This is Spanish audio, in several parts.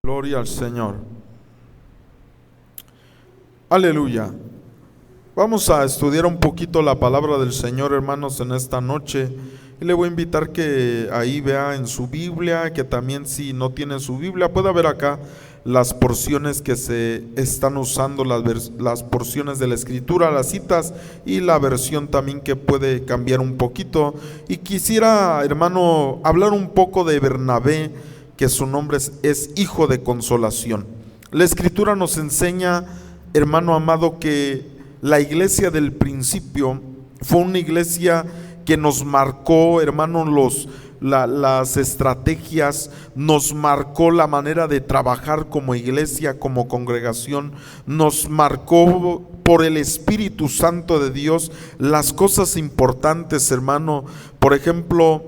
Gloria al Señor. Aleluya. Vamos a estudiar un poquito la palabra del Señor, hermanos, en esta noche. Y le voy a invitar que ahí vea en su Biblia, que también si no tiene su Biblia, pueda ver acá las porciones que se están usando, las porciones de la Escritura, las citas y la versión también que puede cambiar un poquito. Y quisiera, hermano, hablar un poco de Bernabé, que su nombre es hijo de consolación. La Escritura nos enseña, hermano amado, que la iglesia del principio fue una iglesia que nos marcó, hermano, las estrategias, nos marcó la manera de trabajar como iglesia, como congregación, nos marcó por el Espíritu Santo de Dios las cosas importantes, hermano. Por ejemplo,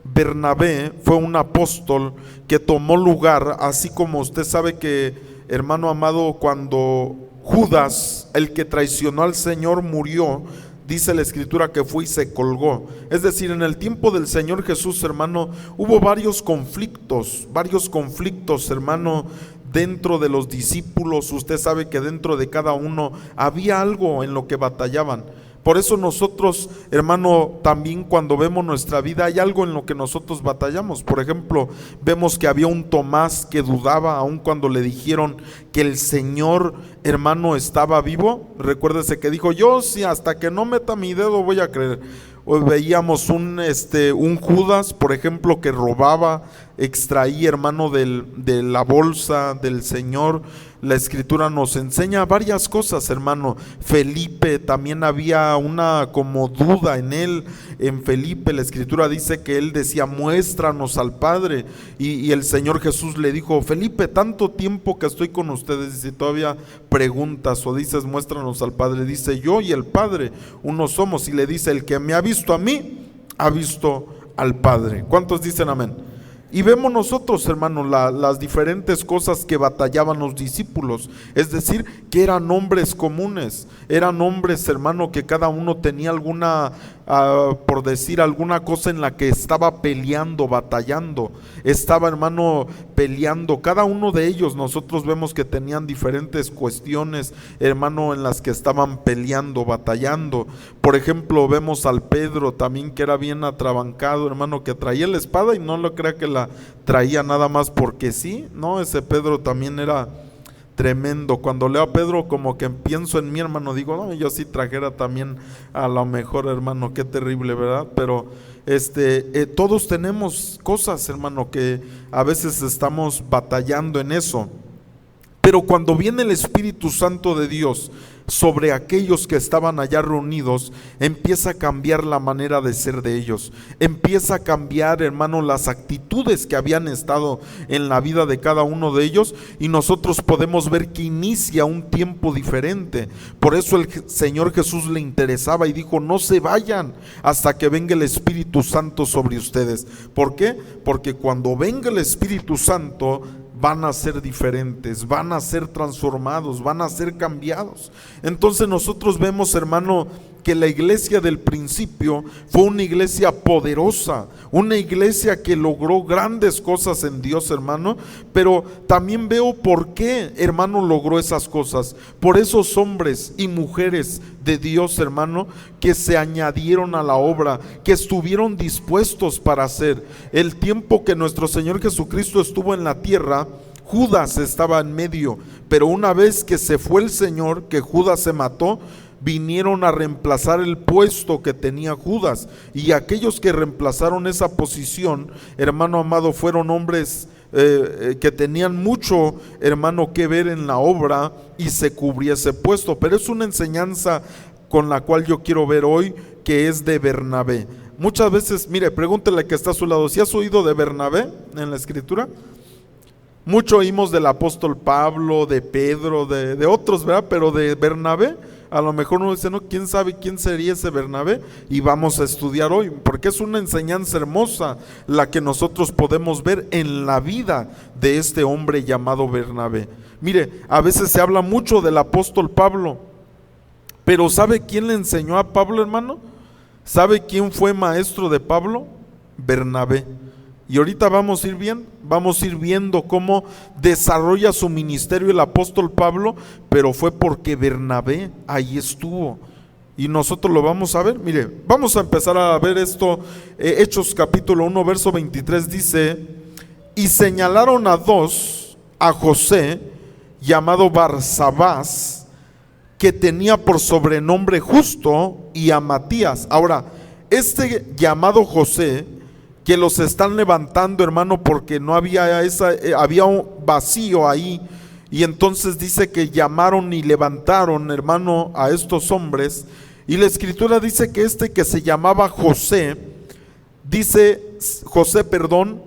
Bernabé fue un apóstol que tomó lugar, así como usted sabe que, hermano amado, cuando Judas, el que traicionó al Señor, murió, dice la Escritura que fue y se colgó. Es decir, en el tiempo del Señor Jesús, hermano, hubo varios conflictos, hermano, dentro de los discípulos. Usted sabe que dentro de cada uno había algo en lo que batallaban. Por eso nosotros, hermano, también cuando vemos nuestra vida hay algo en lo que nosotros batallamos. Por ejemplo, vemos que había un Tomás que dudaba aun cuando le dijeron que el Señor, hermano, estaba vivo. Recuérdese que dijo: yo sí, hasta que no meta mi dedo voy a creer. Hoy veíamos un Judas, por ejemplo, que robaba, extraía, hermano, de la bolsa del Señor. La Escritura nos enseña varias cosas, hermano. Felipe, también había una como duda en él. En Felipe la Escritura dice que él decía: muéstranos al Padre. Y el Señor Jesús le dijo: Felipe, tanto tiempo que estoy con ustedes, y si todavía preguntas o dices muéstranos al Padre, dice: yo y el Padre uno somos. Y le dice: el que me ha visto a mí, ha visto al Padre. ¿Cuántos dicen amén? Y vemos nosotros, hermano, las diferentes cosas que batallaban los discípulos. Es decir, que eran hombres comunes, eran hombres, hermano, que cada uno tenía alguna, por decir, alguna cosa en la que estaba peleando, batallando. Estaba, hermano, peleando. Cada uno de ellos nosotros vemos que tenían diferentes cuestiones, hermano, en las que estaban peleando, batallando. Por ejemplo, vemos al Pedro también, que era bien atrabancado, hermano, que traía la espada y no lo crea que la traía nada más porque sí. No, ese Pedro también era tremendo. Cuando leo a Pedro, como que pienso en mi hermano, digo: no, yo sí trajera también a lo mejor, hermano. Qué terrible, ¿verdad? Pero todos tenemos cosas, hermano, que a veces estamos batallando en eso. Pero cuando viene el Espíritu Santo de Dios sobre aquellos que estaban allá reunidos, empieza a cambiar la manera de ser de ellos. Empieza a cambiar, hermano, las actitudes que habían estado en la vida de cada uno de ellos, y nosotros podemos ver que inicia un tiempo diferente. Por eso el Señor Jesús le interesaba y dijo: no se vayan hasta que venga el Espíritu Santo sobre ustedes. ¿Por qué? Porque cuando venga el Espíritu Santo, van a ser diferentes, van a ser transformados, van a ser cambiados. Entonces nosotros vemos, hermano, que la iglesia del principio fue una iglesia poderosa, una iglesia que logró grandes cosas en Dios, hermano. Pero también veo por qué, hermano, logró esas cosas. Por esos hombres y mujeres de Dios, hermano, que se añadieron a la obra, que estuvieron dispuestos para hacer. El tiempo que nuestro Señor Jesucristo estuvo en la tierra, Judas estaba en medio, pero una vez que se fue el Señor, que Judas se mató, vinieron a reemplazar el puesto que tenía Judas. Y aquellos que reemplazaron esa posición, hermano amado, fueron hombres que tenían mucho, hermano, que ver en la obra, y se cubría ese puesto. Pero es una enseñanza con la cual yo quiero ver hoy, que es de Bernabé. Muchas veces, mire, pregúntele que está a su lado: ¿si has oído de Bernabé en la Escritura? Mucho oímos del apóstol Pablo, de Pedro, de otros, ¿verdad? Pero de Bernabé, a lo mejor uno dice: no, ¿quién sabe quién sería ese Bernabé? Y vamos a estudiar hoy, porque es una enseñanza hermosa la que nosotros podemos ver en la vida de este hombre llamado Bernabé. Mire, a veces se habla mucho del apóstol Pablo, pero ¿sabe quién le enseñó a Pablo, hermano? ¿Sabe quién fue maestro de Pablo? Bernabé. Y ahorita vamos a ir viendo cómo desarrolla su ministerio el apóstol Pablo, pero fue porque Bernabé ahí estuvo. Y nosotros lo vamos a ver. Mire, vamos a empezar a ver esto. Hechos capítulo 1, verso 23 dice: y señalaron a dos, a José, llamado Barsabás, que tenía por sobrenombre Justo, y a Matías. Ahora, este llamado José, que los están levantando, hermano, porque no había había un vacío ahí, y entonces dice que llamaron y levantaron, hermano, a estos hombres. Y la escritura dice que que se llamaba José,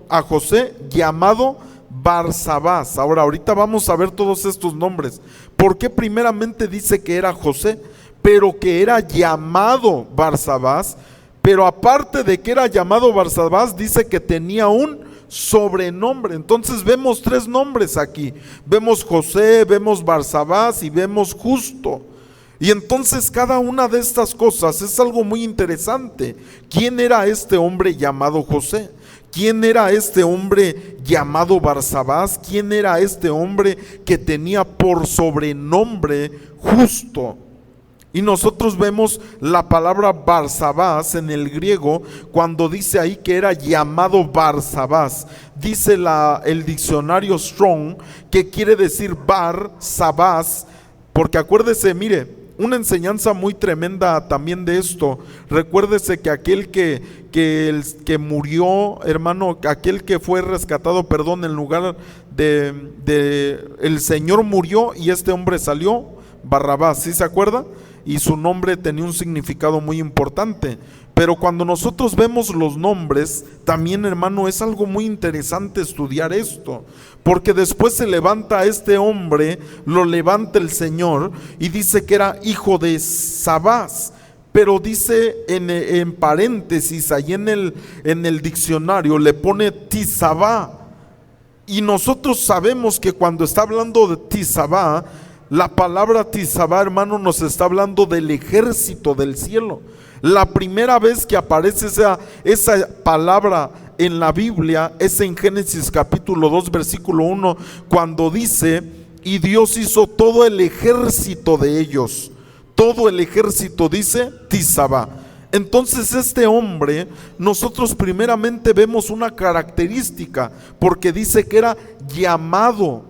a José llamado Barsabás. Ahorita vamos a ver todos estos nombres. ¿Por qué primeramente dice que era José, pero que era llamado Barsabás? Pero aparte de que era llamado Barsabás, dice que tenía un sobrenombre. Entonces vemos tres nombres aquí. Vemos José, vemos Barsabás y vemos Justo. Y entonces cada una de estas cosas es algo muy interesante. ¿Quién era este hombre llamado José? ¿Quién era este hombre llamado Barsabás? ¿Quién era este hombre que tenía por sobrenombre Justo? Y nosotros vemos la palabra Barsabás en el griego, cuando dice ahí que era llamado Barsabás. Dice el diccionario Strong que quiere decir Barsabás, porque acuérdese, mire, una enseñanza muy tremenda también de esto. Recuérdese que aquel que murió, hermano, aquel que fue rescatado, perdón, en lugar el Señor murió y este hombre salió, Barrabás, ¿sí se acuerda? Y su nombre tenía un significado muy importante. Pero cuando nosotros vemos los nombres, también, hermano, es algo muy interesante estudiar esto, porque después se levanta a este hombre, lo levanta el Señor y dice que era hijo de Sabás, pero dice en paréntesis, ahí en el diccionario le pone Tisabá. Y nosotros sabemos que cuando está hablando de Tisabá, la palabra Tisabá, hermano, nos está hablando del ejército del cielo. La primera vez que aparece esa palabra en la Biblia es en Génesis capítulo 2, versículo 1, cuando dice: y Dios hizo todo el ejército de ellos. Todo el ejército, dice Tisabá. Entonces este hombre, nosotros primeramente vemos una característica, porque dice que era llamado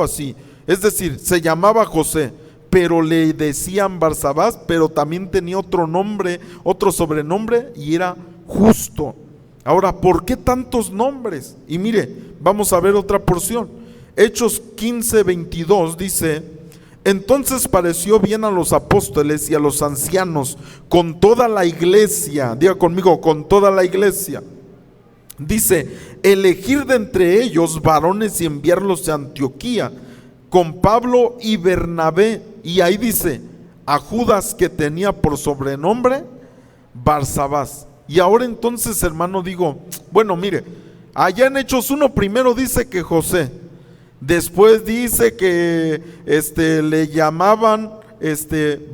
así. Es decir, se llamaba José, pero le decían Barsabás, pero también tenía otro nombre, otro sobrenombre, y era Justo. Ahora, ¿por qué tantos nombres? Y mire, vamos a ver otra porción. Hechos 15, 22 dice: entonces pareció bien a los apóstoles y a los ancianos, con toda la iglesia, diga conmigo, con toda la iglesia. Dice: elegir de entre ellos varones y enviarlos a Antioquía, con Pablo y Bernabé. Y ahí dice: a Judas, que tenía por sobrenombre Barsabás. Y ahora entonces, hermano, digo, bueno, mire, allá en Hechos 1 primero dice que José, después dice que le llamaban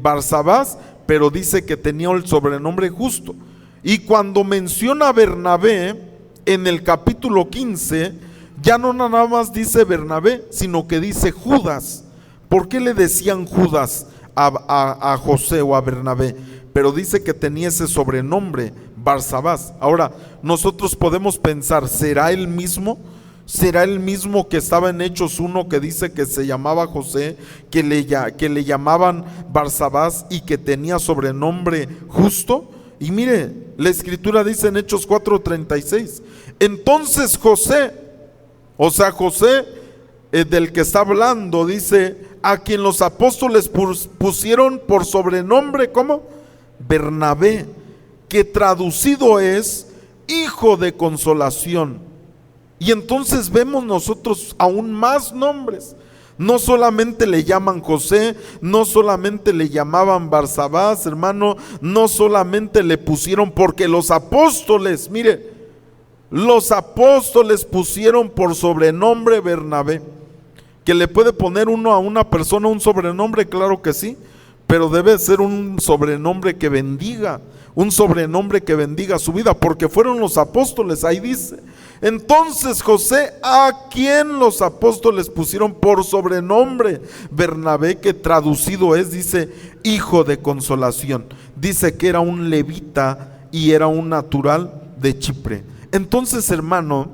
Barsabás, pero dice que tenía el sobrenombre Justo. Y cuando menciona a Bernabé en el capítulo 15, ya no nada más dice Bernabé, sino que dice Judas. ¿Por qué le decían Judas a José o a Bernabé? Pero dice que tenía ese sobrenombre, Barsabás. Ahora, nosotros podemos pensar, ¿será el mismo? ¿Será el mismo que estaba en Hechos 1, que dice que se llamaba José, que le llamaban Barsabás y que tenía sobrenombre Justo? Y mire, la escritura dice en Hechos 4:36, entonces José, o sea, José del que está hablando, dice, a quien los apóstoles pusieron por sobrenombre, ¿cómo? Bernabé, que traducido es hijo de consolación. Y entonces vemos nosotros aún más nombres. No solamente le llaman José, no solamente le llamaban Barsabás, hermano, no solamente le pusieron, porque los apóstoles, mire, los apóstoles pusieron por sobrenombre Bernabé. ¿Que le puede poner uno a una persona un sobrenombre? Claro que sí, pero debe ser un sobrenombre que bendiga, un sobrenombre que bendiga su vida, porque fueron los apóstoles, ahí dice. Entonces José, a quien los apóstoles pusieron por sobrenombre Bernabé, que traducido es, dice, hijo de consolación. Dice que era un levita y era un natural de Chipre. Entonces, hermano,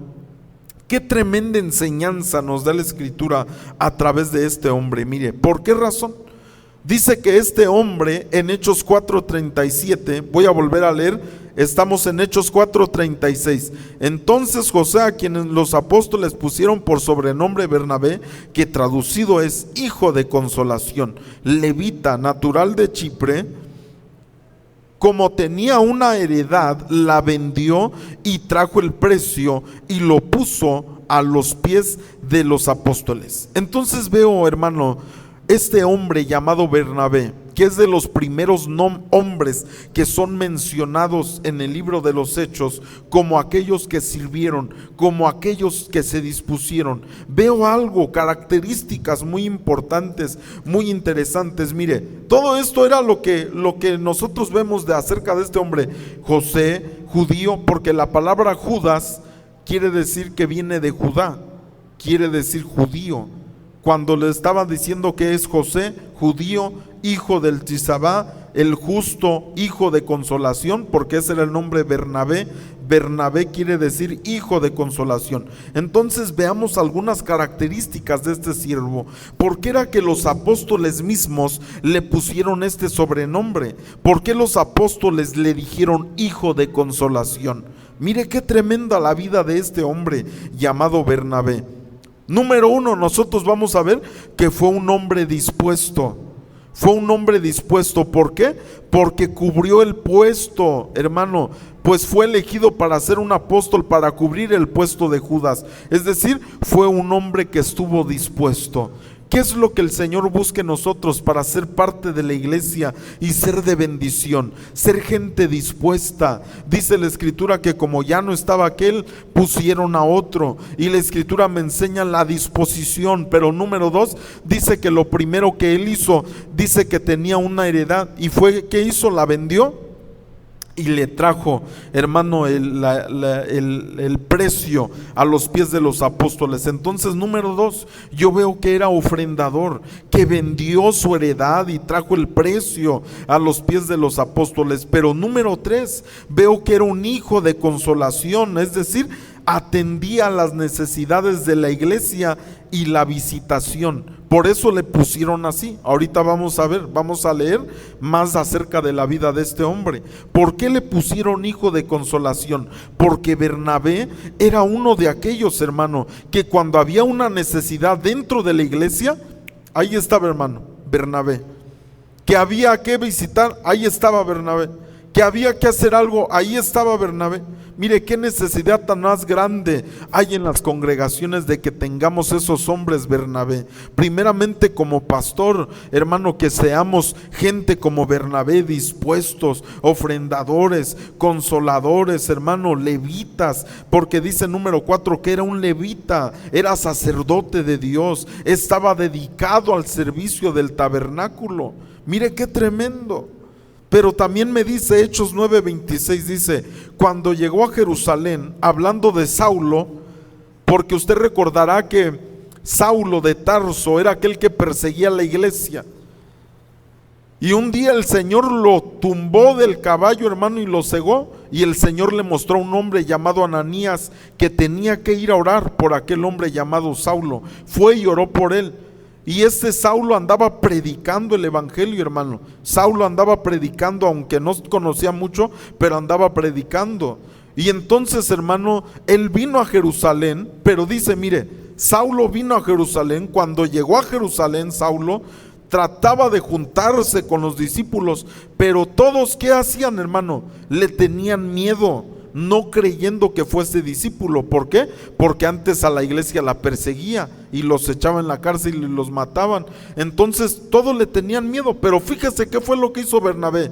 qué tremenda enseñanza nos da la Escritura a través de este hombre. Mire, ¿por qué razón? Dice que este hombre en Hechos 4:37, voy a volver a leer, estamos en Hechos 4:36. Entonces José, a quien los apóstoles pusieron por sobrenombre Bernabé, que traducido es hijo de consolación, levita, natural de Chipre, como tenía una heredad, la vendió y trajo el precio y lo puso a los pies de los apóstoles. Entonces veo, hermano, este hombre llamado Bernabé, que es de los primeros hombres que son mencionados en el libro de los Hechos, como aquellos que sirvieron, como aquellos que se dispusieron. Veo algo, características muy importantes, muy interesantes. Mire, todo esto era lo que nosotros vemos de acerca de este hombre, José, judío, porque la palabra Judas quiere decir que viene de Judá, quiere decir judío. Cuando le estaba diciendo que es José, judío, hijo del Tisabá, el justo, hijo de consolación, porque ese era el nombre Bernabé. Bernabé quiere decir hijo de consolación. Entonces veamos algunas características de este siervo. ¿Por qué era que los apóstoles mismos le pusieron este sobrenombre? ¿Por qué los apóstoles le dijeron hijo de consolación? Mire qué tremenda la vida de este hombre llamado Bernabé. Número uno, nosotros vamos a ver que fue un hombre dispuesto. Fue un hombre dispuesto, ¿por qué? Porque cubrió el puesto, hermano, pues fue elegido para ser un apóstol, para cubrir el puesto de Judas. Es decir, fue un hombre que estuvo dispuesto. ¿Qué es lo que el Señor busca en nosotros para ser parte de la iglesia y ser de bendición? Ser gente dispuesta. Dice la Escritura que como ya no estaba aquel, pusieron a otro. Y la Escritura me enseña la disposición. Pero número dos, dice que lo primero que él hizo, dice que tenía una heredad. ¿Y fue qué hizo? La vendió y le trajo, hermano, el precio a los pies de los apóstoles. Entonces, número dos, yo veo que era ofrendador, que vendió su heredad y trajo el precio a los pies de los apóstoles. Pero número tres, veo que era un hijo de consolación, es decir, atendía las necesidades de la iglesia y la visitación. Por eso le pusieron así. Ahorita vamos a ver, vamos a leer más acerca de la vida de este hombre. ¿Por qué le pusieron hijo de consolación? Porque Bernabé era uno de aquellos, hermano, que cuando había una necesidad dentro de la iglesia, ahí estaba, hermano, Bernabé. Que había que visitar, ahí estaba Bernabé. Que había que hacer algo, ahí estaba Bernabé. Mire qué necesidad tan más grande hay en las congregaciones de que tengamos esos hombres Bernabé. Primeramente como pastor, hermano, que seamos gente como Bernabé, dispuestos, ofrendadores, consoladores, hermano, levitas, porque dice número 4 que era un levita, era sacerdote de Dios, estaba dedicado al servicio del tabernáculo. Mire qué tremendo. Pero también me dice Hechos 9:26, dice, cuando llegó a Jerusalén, hablando de Saulo, porque usted recordará que Saulo de Tarso era aquel que perseguía a la iglesia. Y un día el Señor lo tumbó del caballo, hermano, y lo cegó. Y el Señor le mostró a un hombre llamado Ananías que tenía que ir a orar por aquel hombre llamado Saulo. Fue y oró por él. Y este Saulo andaba predicando el evangelio, hermano. Saulo andaba predicando, aunque no conocía mucho, pero andaba predicando. Y entonces, hermano, él vino a Jerusalén, pero dice, mire, Saulo vino a Jerusalén. Cuando llegó a Jerusalén, Saulo trataba de juntarse con los discípulos, pero todos, ¿qué hacían, hermano? Le tenían miedo, no creyendo que fuese discípulo. ¿Por qué? Porque antes a la iglesia la perseguía y los echaba en la cárcel y los mataban. Entonces todos le tenían miedo. Pero fíjese qué fue lo que hizo Bernabé.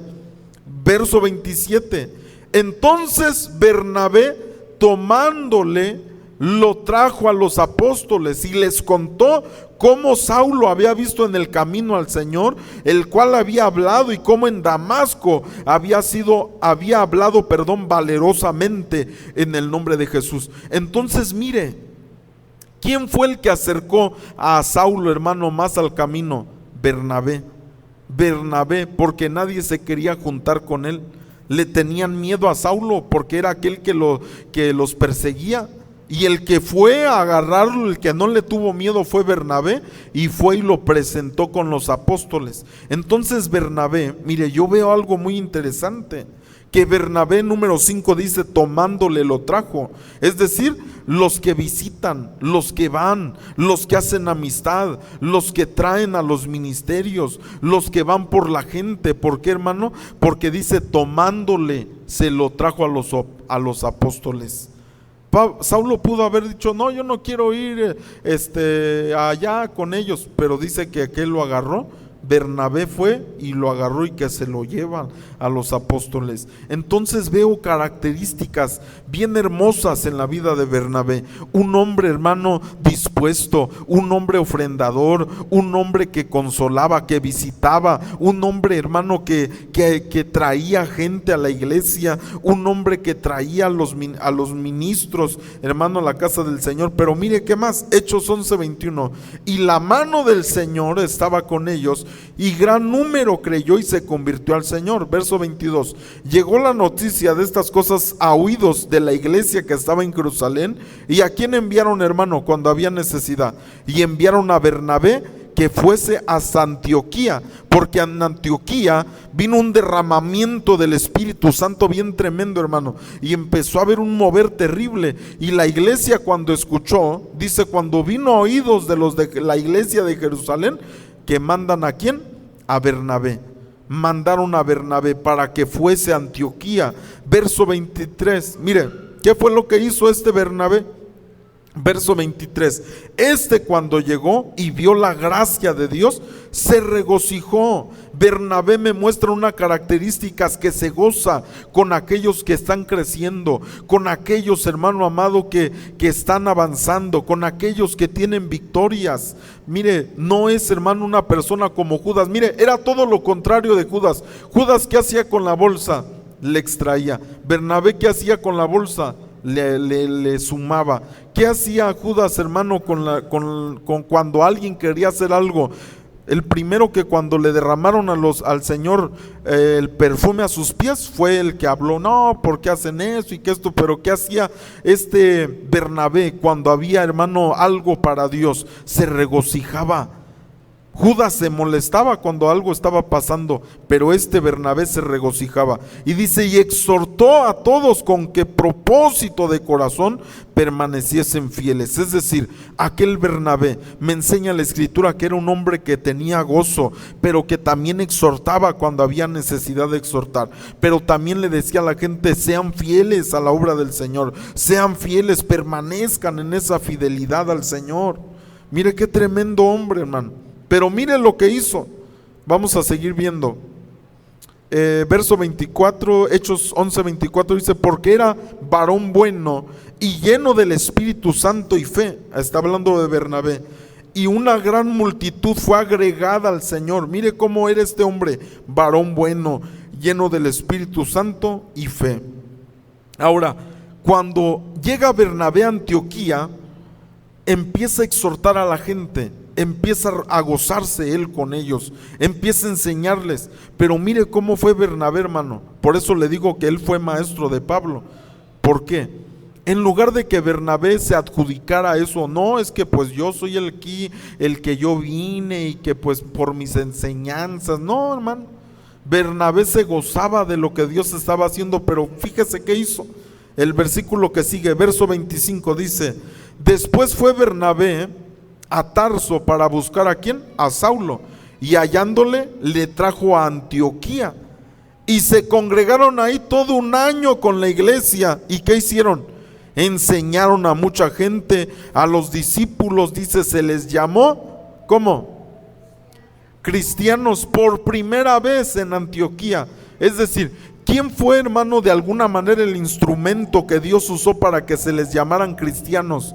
Verso 27. Entonces Bernabé, tomándole, lo trajo a los apóstoles y les contó cómo Saulo había visto en el camino al Señor, el cual había hablado, y cómo en Damasco había hablado, valerosamente en el nombre de Jesús. Entonces mire, ¿quién fue el que acercó a Saulo, hermano, más al camino? Bernabé. Bernabé, porque nadie se quería juntar con él. Le tenían miedo a Saulo porque era aquel que los perseguía. Y el que fue a agarrarlo, el que no le tuvo miedo, fue Bernabé, y fue y lo presentó con los apóstoles. Entonces Bernabé, mire, yo veo algo muy interesante, que Bernabé, número 5, dice, tomándole lo trajo. Es decir, los que visitan, los que van, los que hacen amistad, los que traen a los ministerios, los que van por la gente. ¿Por qué, hermano? Porque dice, tomándole se lo trajo a los apóstoles. Saulo pudo haber dicho, no, yo no quiero ir allá con ellos, pero dice que aquel lo agarró. Bernabé fue y lo agarró, y que se lo llevan a los apóstoles. Entonces veo características bien hermosas en la vida de Bernabé. Un hombre, hermano, dispuesto, un hombre ofrendador, un hombre que consolaba, que visitaba, un hombre, hermano, que traía gente a la iglesia, un hombre que traía a los ministros, hermano, a la casa del Señor. Pero mire qué más, Hechos 11:21, y la mano del Señor estaba con ellos, y gran número creyó y se convirtió al Señor. Verso 22, llegó la noticia de estas cosas a oídos de la iglesia que estaba en Jerusalén. ¿Y a quién enviaron, hermano, cuando había necesidad? Y enviaron a Bernabé que fuese hasta Antioquía, porque en Antioquía vino un derramamiento del Espíritu Santo bien tremendo, hermano, y empezó a haber un mover terrible. Y la iglesia, cuando escuchó, dice, cuando vino a oídos de los de la iglesia de Jerusalén, que mandan ¿a quién? A Bernabé. Mandaron a Bernabé para que fuese a Antioquía. Verso 23, mire, ¿qué fue lo que hizo este Bernabé? Verso 23, cuando llegó y vio la gracia de Dios, se regocijó. Bernabé me muestra una característica, que se goza con aquellos que están creciendo, con aquellos, hermano amado, que están avanzando, con aquellos que tienen victorias. Mire, no es, hermano, una persona como Judas. Mire, era todo lo contrario de Judas. Judas, ¿qué hacía con la bolsa? Le extraía. Bernabé, ¿qué hacía con la bolsa? Le sumaba. ¿Qué hacía Judas, hermano, con cuando alguien quería hacer algo? El primero que cuando le derramaron al Señor el perfume a sus pies, fue el que habló, no, ¿por qué hacen eso y que esto? Pero ¿qué hacía Bernabé cuando había, hermano, algo para Dios? Se regocijaba. Judas se molestaba cuando algo estaba pasando, pero Bernabé se regocijaba. Y dice, y exhortó a todos con que propósito de corazón permaneciesen fieles. Es decir, aquel Bernabé, me enseña la Escritura, que era un hombre que tenía gozo, pero que también exhortaba cuando había necesidad de exhortar. Pero también le decía a la gente, sean fieles a la obra del Señor, sean fieles, permanezcan en esa fidelidad al Señor. Mire qué tremendo hombre, hermano. Pero mire lo que hizo. Vamos a seguir viendo. Verso 24, Hechos 11:24 dice, porque era varón bueno y lleno del Espíritu Santo y fe. Está hablando de Bernabé. Y una gran multitud fue agregada al Señor. Mire cómo era este hombre, varón bueno, lleno del Espíritu Santo y fe. Ahora, cuando llega Bernabé a Antioquía, empieza a exhortar a la gente, empieza a gozarse él con ellos, empieza a enseñarles. Pero mire cómo fue Bernabé, hermano. Por eso le digo que él fue maestro de Pablo. ¿Por qué? En lugar de que Bernabé se adjudicara eso, no, es que pues yo soy el que yo vine y que pues por mis enseñanzas. No, hermano, Bernabé se gozaba de lo que Dios estaba haciendo. Pero fíjese qué hizo. El versículo que sigue, verso 25, dice, después fue Bernabé a Tarso para buscar ¿a quién? A Saulo, y hallándole le trajo a Antioquía, y se congregaron ahí todo un año con la iglesia. ¿Y qué hicieron? Enseñaron a mucha gente, a los discípulos, dice, se les llamó, ¿cómo? Cristianos, por primera vez en Antioquía. Es decir, ¿quién fue, hermano, de alguna manera el instrumento que Dios usó para que se les llamaran cristianos?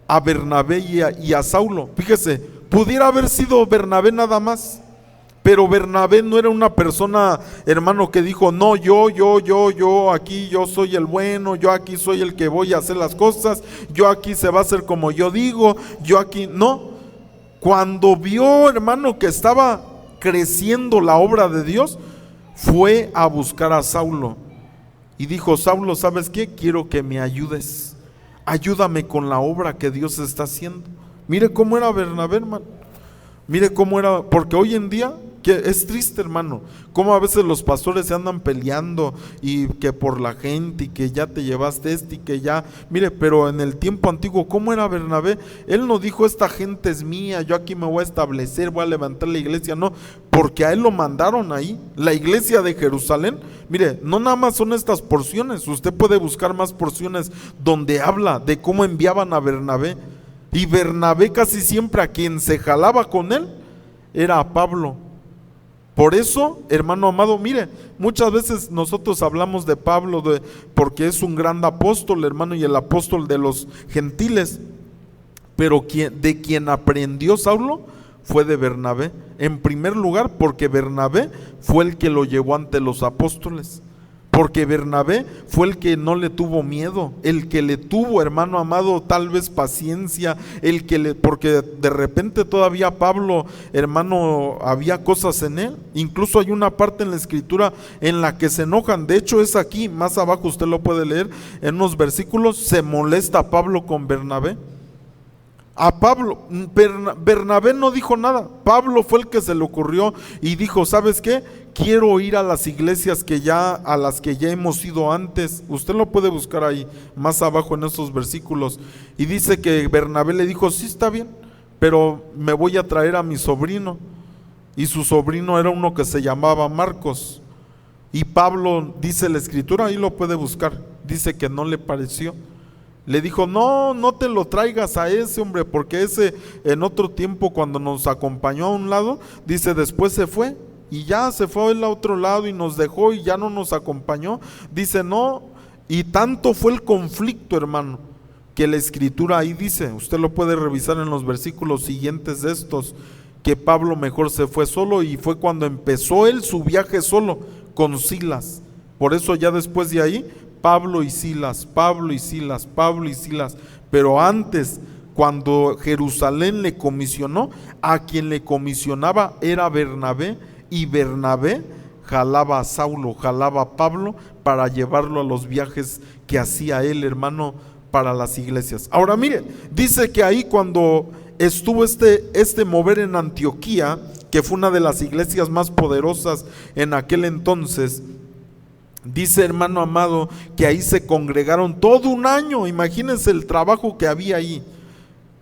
a Bernabé y a Saulo. Fíjese, pudiera haber sido Bernabé nada más, pero Bernabé no era una persona, hermano, que dijo, no, yo, aquí yo soy el bueno, yo aquí soy el que voy a hacer las cosas, yo aquí se va a hacer como yo digo, yo aquí, no. Cuando vio, hermano, que estaba creciendo la obra de Dios, fue a buscar a Saulo y dijo, Saulo, ¿sabes qué? Quiero que me ayudes, ayúdame con la obra que Dios está haciendo. Mire cómo era Bernabé, hermano. Mire cómo era, porque hoy en día, que es triste, hermano, cómo a veces los pastores se andan peleando y que por la gente y que ya te llevaste y que ya, mire, pero en el tiempo antiguo, ¿cómo era Bernabé? Él no dijo, esta gente es mía, yo aquí me voy a establecer, voy a levantar la iglesia, no, porque a él lo mandaron ahí, la iglesia de Jerusalén. Mire, no nada más son estas porciones, usted puede buscar más porciones donde habla de cómo enviaban a Bernabé, y Bernabé casi siempre a quien se jalaba con él era a Pablo. Por eso, hermano amado, mire, muchas veces nosotros hablamos de Pablo porque es un gran apóstol, hermano, y el apóstol de los gentiles, pero de quien aprendió Saulo fue de Bernabé. En primer lugar, porque Bernabé fue el que lo llevó ante los apóstoles. Porque Bernabé fue el que no le tuvo miedo, el que le tuvo, hermano amado, tal vez paciencia, porque de repente todavía Pablo, hermano, había cosas en él. Incluso hay una parte en la escritura en la que se enojan. De hecho es aquí, más abajo usted lo puede leer, en unos versículos, se molesta Pablo con Bernabé. A Pablo, Bernabé no dijo nada, Pablo fue el que se le ocurrió y dijo, ¿sabes qué? Quiero ir a las iglesias a las que ya hemos ido antes. Usted lo puede buscar ahí, más abajo en esos versículos. Y dice que Bernabé le dijo, sí, está bien, pero me voy a traer a mi sobrino. Y su sobrino era uno que se llamaba Marcos. Y Pablo, dice la escritura, ahí lo puede buscar, dice que no le pareció. Le dijo, no te lo traigas a ese hombre, porque ese en otro tiempo cuando nos acompañó a un lado, dice, después se fue y ya se fue al otro lado y nos dejó y ya no nos acompañó. Dice, no, y tanto fue el conflicto, hermano, que la escritura ahí dice, usted lo puede revisar en los versículos siguientes de estos, que Pablo mejor se fue solo, y fue cuando empezó él su viaje solo con Silas. Por eso ya después de ahí, Pablo y Silas, pero antes, cuando Jerusalén le comisionó, a quien le comisionaba era Bernabé, y Bernabé jalaba a Saulo, jalaba a Pablo para llevarlo a los viajes que hacía él, hermano, para las iglesias. Ahora mire, dice que ahí cuando estuvo este mover en Antioquía, que fue una de las iglesias más poderosas en aquel entonces, dice, hermano amado, que ahí se congregaron todo un año. Imagínense el trabajo que había ahí.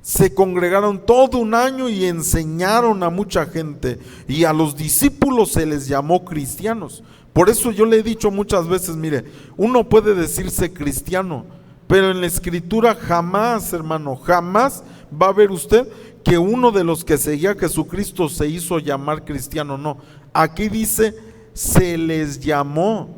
Se congregaron todo un año y enseñaron a mucha gente, y a los discípulos se les llamó cristianos. Por eso yo le he dicho muchas veces, mire, uno puede decirse cristiano, pero en la escritura jamás, hermano, jamás va a ver usted que uno de los que seguía a Jesucristo se hizo llamar cristiano. No, aquí dice, se les llamó.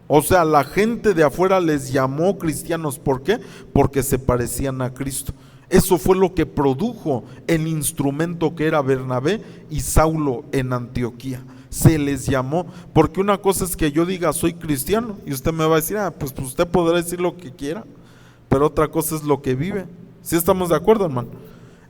O sea, la gente de afuera les llamó cristianos. ¿Por qué? Porque se parecían a Cristo. Eso fue lo que produjo el instrumento que era Bernabé y Saulo en Antioquía. Se les llamó, porque una cosa es que yo diga soy cristiano y usted me va a decir, pues usted podrá decir lo que quiera, pero otra cosa es lo que vive. ¿Sí estamos de acuerdo, hermano?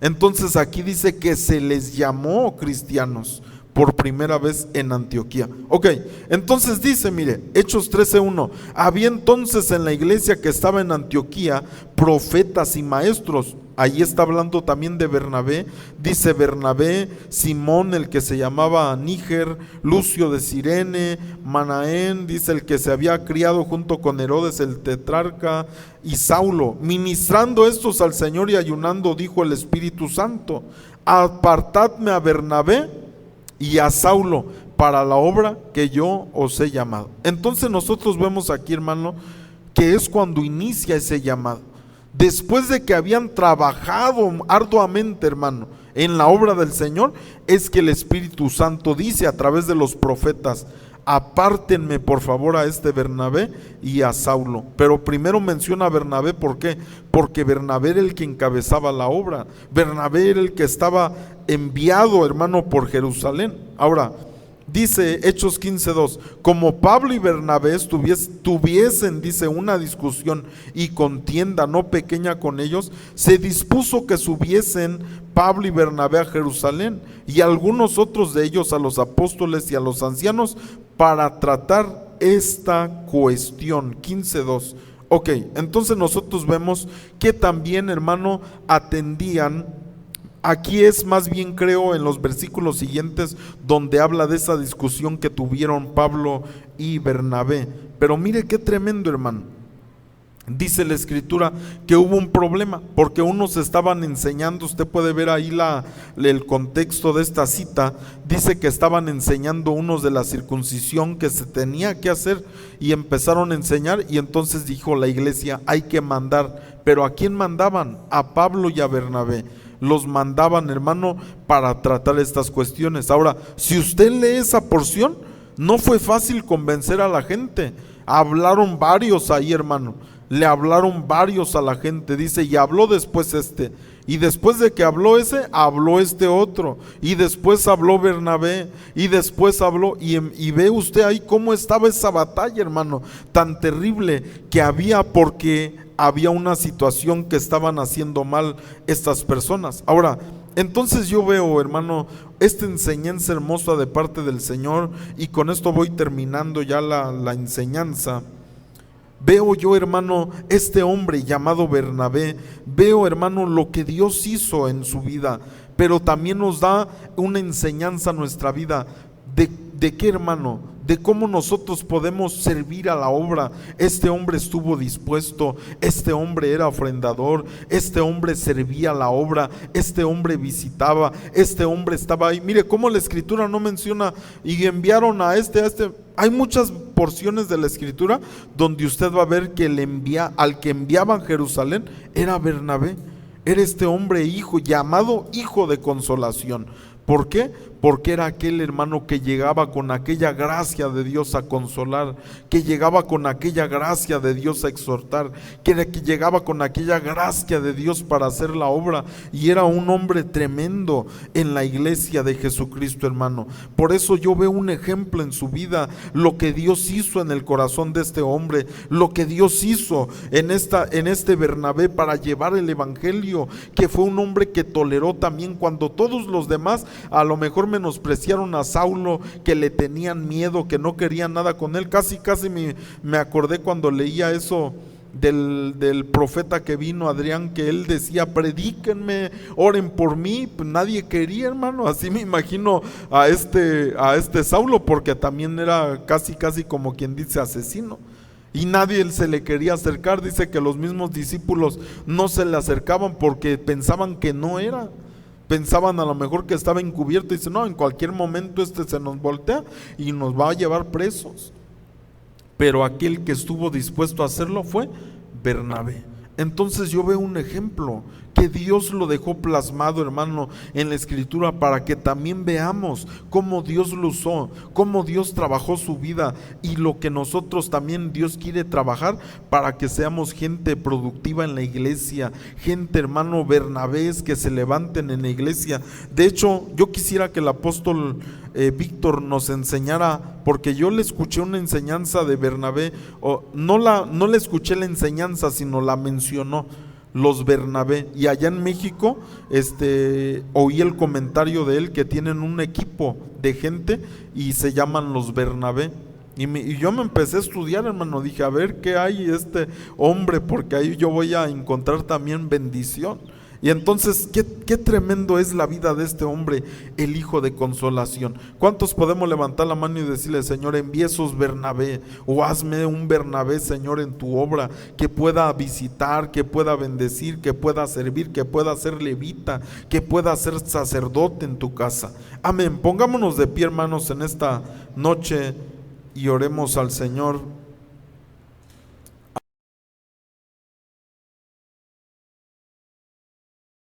Entonces aquí dice que se les llamó cristianos por primera vez en Antioquía. Ok, entonces dice, mire, Hechos 13:1, había entonces en la iglesia que estaba en Antioquía profetas y maestros. Ahí está hablando también de Bernabé. Dice Bernabé, Simón, el que se llamaba Níger, Lucio de Cirene, Manaén, dice el que se había criado junto con Herodes el tetrarca, y Saulo. Ministrando estos al Señor y ayunando, dijo el Espíritu Santo, apartadme a Bernabé y a Saulo para la obra que yo os he llamado. Entonces nosotros vemos aquí, hermano, que es cuando inicia ese llamado. Después de que habían trabajado arduamente, hermano, en la obra del Señor, es que el Espíritu Santo dice a través de los profetas, apártenme por favor a este Bernabé y a Saulo. Pero primero menciona a Bernabé, ¿por qué? Porque Bernabé era el que encabezaba la obra, Bernabé era el que estaba enviado, hermano, por Jerusalén. Ahora, dice Hechos 15:2, como Pablo y Bernabé tuviesen, dice, una discusión y contienda no pequeña con ellos, se dispuso que subiesen Pablo y Bernabé a Jerusalén y algunos otros de ellos a los apóstoles y a los ancianos para tratar esta cuestión. 15:2. Ok, entonces nosotros vemos que también, hermano, atendían. Aquí es más bien, creo, en los versículos siguientes donde habla de esa discusión que tuvieron Pablo y Bernabé. Pero mire qué tremendo, hermano. Dice la escritura que hubo un problema porque unos estaban enseñando, usted puede ver ahí el contexto de esta cita, dice que estaban enseñando unos de la circuncisión que se tenía que hacer y empezaron a enseñar, y entonces dijo la iglesia, hay que mandar. Pero ¿a quién mandaban? A Pablo y a Bernabé. Los mandaban, hermano, para tratar estas cuestiones. Ahora, si usted lee esa porción, no fue fácil convencer a la gente. Hablaron varios ahí, hermano. Le hablaron varios a la gente, dice, y habló después este, y después de que habló ese, habló este otro, y después habló Bernabé, y después habló, y ve usted ahí cómo estaba esa batalla, hermano, tan terrible que había, porque había una situación que estaban haciendo mal estas personas. Ahora, entonces yo veo, hermano, esta enseñanza hermosa de parte del Señor, y con esto voy terminando ya la enseñanza. Veo yo, hermano, este hombre llamado Bernabé, veo, hermano, lo que Dios hizo en su vida, pero también nos da una enseñanza a nuestra vida. ¿De qué, hermano? De cómo nosotros podemos servir a la obra. Este hombre estuvo dispuesto, este hombre era ofrendador, este hombre servía a la obra, este hombre visitaba, este hombre estaba ahí. Mire cómo la escritura no menciona y enviaron a este. Hay muchas porciones de la escritura donde usted va a ver que al que enviaban a Jerusalén era Bernabé, era este hombre hijo, llamado hijo de consolación. ¿Por qué? Porque era aquel, hermano, que llegaba con aquella gracia de Dios a consolar, que llegaba con aquella gracia de Dios a exhortar, que llegaba con aquella gracia de Dios para hacer la obra, y era un hombre tremendo en la iglesia de Jesucristo, hermano. Por eso yo veo un ejemplo en su vida, lo que Dios hizo en el corazón de este hombre, lo que Dios hizo en este Bernabé para llevar el evangelio, que fue un hombre que toleró también cuando todos los demás a lo mejor menospreciaron a Saulo, que le tenían miedo, que no querían nada con él. Casi me acordé cuando leía eso del profeta que vino, Adrián, que él decía, predíquenme, oren por mí. Pues nadie quería, hermano. Así me imagino a este Saulo, porque también era casi como quien dice asesino, y nadie se le quería acercar. Dice que los mismos discípulos no se le acercaban porque pensaban que no era. Pensaban a lo mejor que estaba encubierto, y dice, no, en cualquier momento se nos voltea y nos va a llevar presos. Pero aquel que estuvo dispuesto a hacerlo fue Bernabé. Entonces yo veo un ejemplo que Dios lo dejó plasmado, hermano, en la escritura, para que también veamos cómo Dios lo usó, cómo Dios trabajó su vida, y lo que nosotros también Dios quiere trabajar para que seamos gente productiva en la iglesia, gente, hermano, Bernabés que se levanten en la iglesia. De hecho, yo quisiera que el apóstol Víctor nos enseñara, porque yo le escuché una enseñanza de Bernabé, no le escuché la enseñanza, sino la mencionó, los Bernabé, y allá en México oí el comentario de él, que tienen un equipo de gente y se llaman los Bernabé. Y yo me empecé a estudiar, hermano, dije, a ver qué hay este hombre, porque ahí yo voy a encontrar también bendición. Y entonces, qué tremendo es la vida de este hombre, el hijo de consolación. ¿Cuántos podemos levantar la mano y decirle, Señor, envíe esos Bernabé, o hazme un Bernabé, Señor, en tu obra, que pueda visitar, que pueda bendecir, que pueda servir, que pueda ser levita, que pueda ser sacerdote en tu casa? Amén. Pongámonos de pie, hermanos, en esta noche y oremos al Señor.